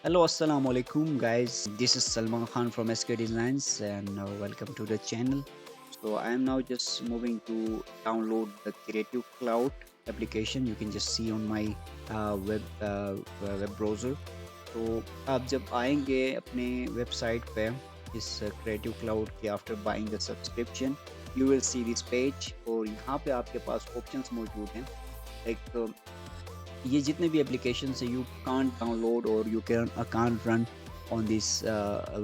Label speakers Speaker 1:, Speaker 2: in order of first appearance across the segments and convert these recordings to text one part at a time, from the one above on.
Speaker 1: Hello, assalamu alaikum, guys. This is Salman Khan from skdesigns, and welcome to the channel. So, I am now just moving to download the Creative Cloud application. You can just see on my web browser. तो आप जब आएंगे अपने website पे इस creative cloud के after buying the subscription you will see this page और यहाँ पे आपके पास ऑप्शंस मौजूद हैं लाइक ये जितने भी एप्लीकेशन है यू कांट डाउनलोड और you can can't run on this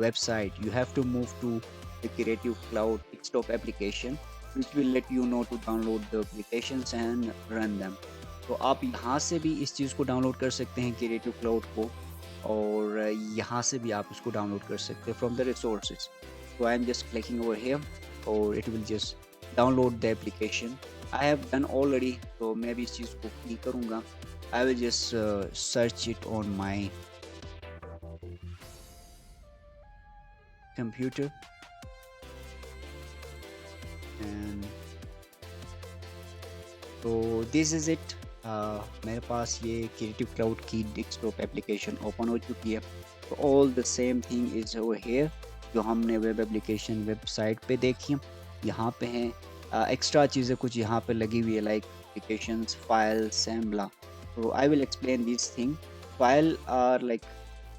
Speaker 1: website. You have to move to the creative cloud desktop application which will let you know to download the applications and run them. तो आप यहाँ से भी इस चीज़ को download कर सकते हैं क्रिएटिव क्लाउड को और यहाँ से भी आप इसको डाउनलोड कर सकते हैं from the resources. So I am just clicking over here or it will just download the application. I have done already, तो मैं भी इस चीज़ को क्लिक करूँगा. I will just search it on my computer and so this is it. मेरे पास ये creative cloud की desktop application open हो चुकी है. तो all the same thing is over here जो हमने वेब एप्लीकेशन वेबसाइट पे देखी यहाँ पे हैं. एक्स्ट्रा चीज़ें कुछ यहाँ पे लगी हुई है like applications files and blah. तो I will explain this thing. File are like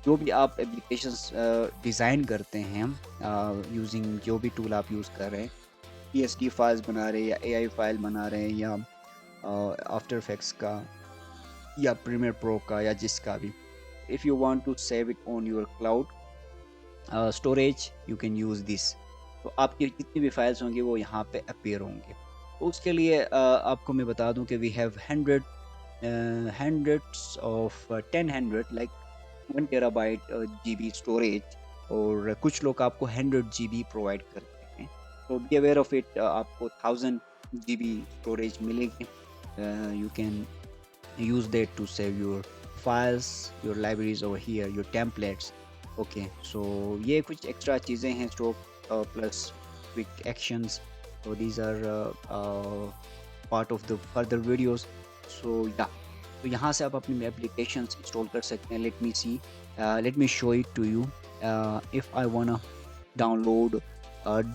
Speaker 1: जो भी आप एप्लीकेशंस डिज़ाइन करते हैं यूजिंग जो भी टूल आप यूज़ कर रहे हैं PSD फाइल्स बना रहे हैं या AI फाइल बना रहे हैं या आफ्टर इफेक्ट्स का या प्रीमियर प्रो का या जिसका भी. If you want to save it on your cloud storage you can use this. तो आपकी जितनी भी फाइल्स होंगी वो यहाँ पे अपीयर होंगे. तो उसके लिए आपको मैं बता दूं कि we have hundreds of 10 like 1 TB GB storage और कुछ लोग आपको 100 GB प्रोवाइड करते हैं. तो बी अवेयर ऑफ इट. आपको 1000 GB स्टोरेज मिलेगी. You can use that to save your files, your libraries over here, your templates. Okay, so ये कुछ एक्स्ट्रा चीज़ें हैं stroke plus quick actions. so these are part of the further videos. so yeah, तो यहाँ से आप अपनी applications install कर सकते हैं. let me see, let me show it to you. If I wanna download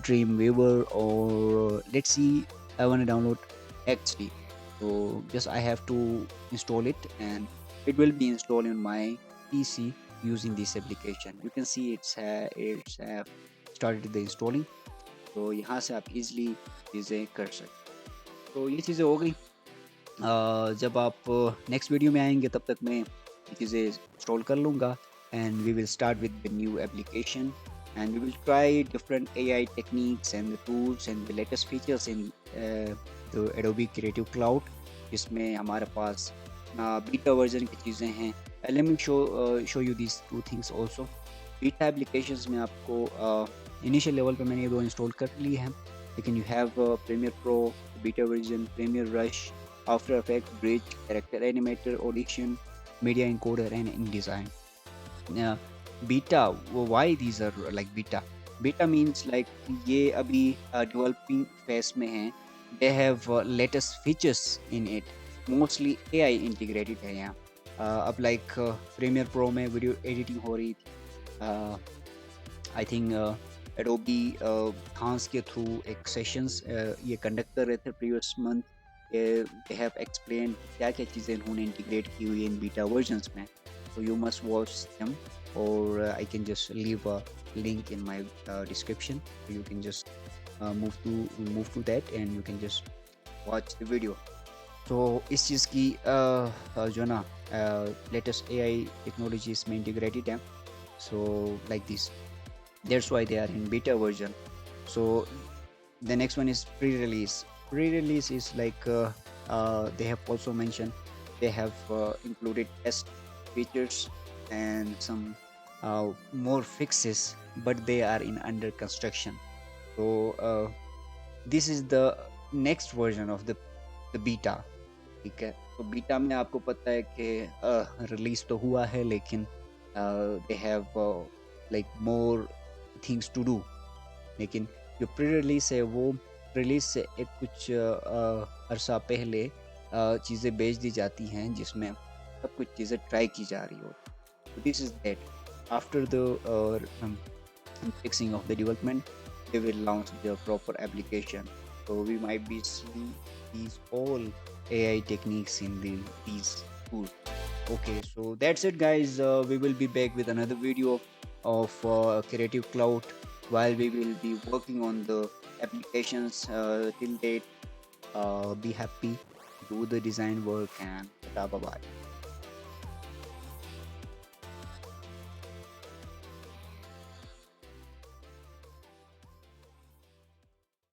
Speaker 1: Dreamweaver or let's see, I wanna download XD. So just I have to install it and it will be installed on my PC using this application. You can see it's started the installing. तो यहाँ से आप easily चीज़ें कर सकते हैं. तो ये चीज़ें हो गई. जब आप नेक्स्ट वीडियो में आएंगे तब तक मैं ये चीज़ें इंस्टॉल कर लूँगा and we will start with the new application and we will try different AI techniques and the tools and the latest features in the Adobe Creative Cloud जिसमें हमारे पास बीटा वर्जन की चीज़ें हैं. let me show you these two things also. Beta applications में आपको initial level पे मैंने ये दो इंस्टॉल कर लिए हैं लेकिन you have Premiere Pro, beta version, Premiere Rush, After Effects, Bridge, Character Animator, Audition, Media encoder and InDesign. Beta, why these are like beta? Beta means like ये अभी developing phase में हैं. They have latest features in it. Mostly AI integrated है यहाँ. अब like Premiere Pro में video editing हो रही थी. आई थिंक एडोबी खांस के थ्रू एक सेशंस ये कंडक्ट कर रहे थे previous month. They have explain क्या क्या चीज़ें इन्होंने इंटीग्रेट की हुई इन बीटा वर्जन्स में. so you must watch them or I can just leave a link in my description. You can just move to that and you can just watch the video. तो इस चीज़ की जो ना latest AI technology इसमें integrated है. so like this, that's why they are in beta version. so the next one is pre-release. Pre-release is like they have also mentioned they have included test features and some more fixes but they are in under construction. so this is the next version of the beta. ठीक है. तो beta में आपको पता है कि release तो हुआ है लेकिन they have like more things to do. लेकिन जो प्री रिलीज है वो रिलीज से एक कुछ अरसा पहले चीज़ें भेज दी जाती हैं जिसमें सब कुछ चीज़ें ट्राई की जा रही हो. So this is that. After the fixing of the development, they will launch the proper application. So we might be seeing these all AI techniques in these tools. Okay, so that's it, guys. We will be back with another video of Creative Cloud while we will be working on the applications. Till date, be happy, do the design work, and bye bye.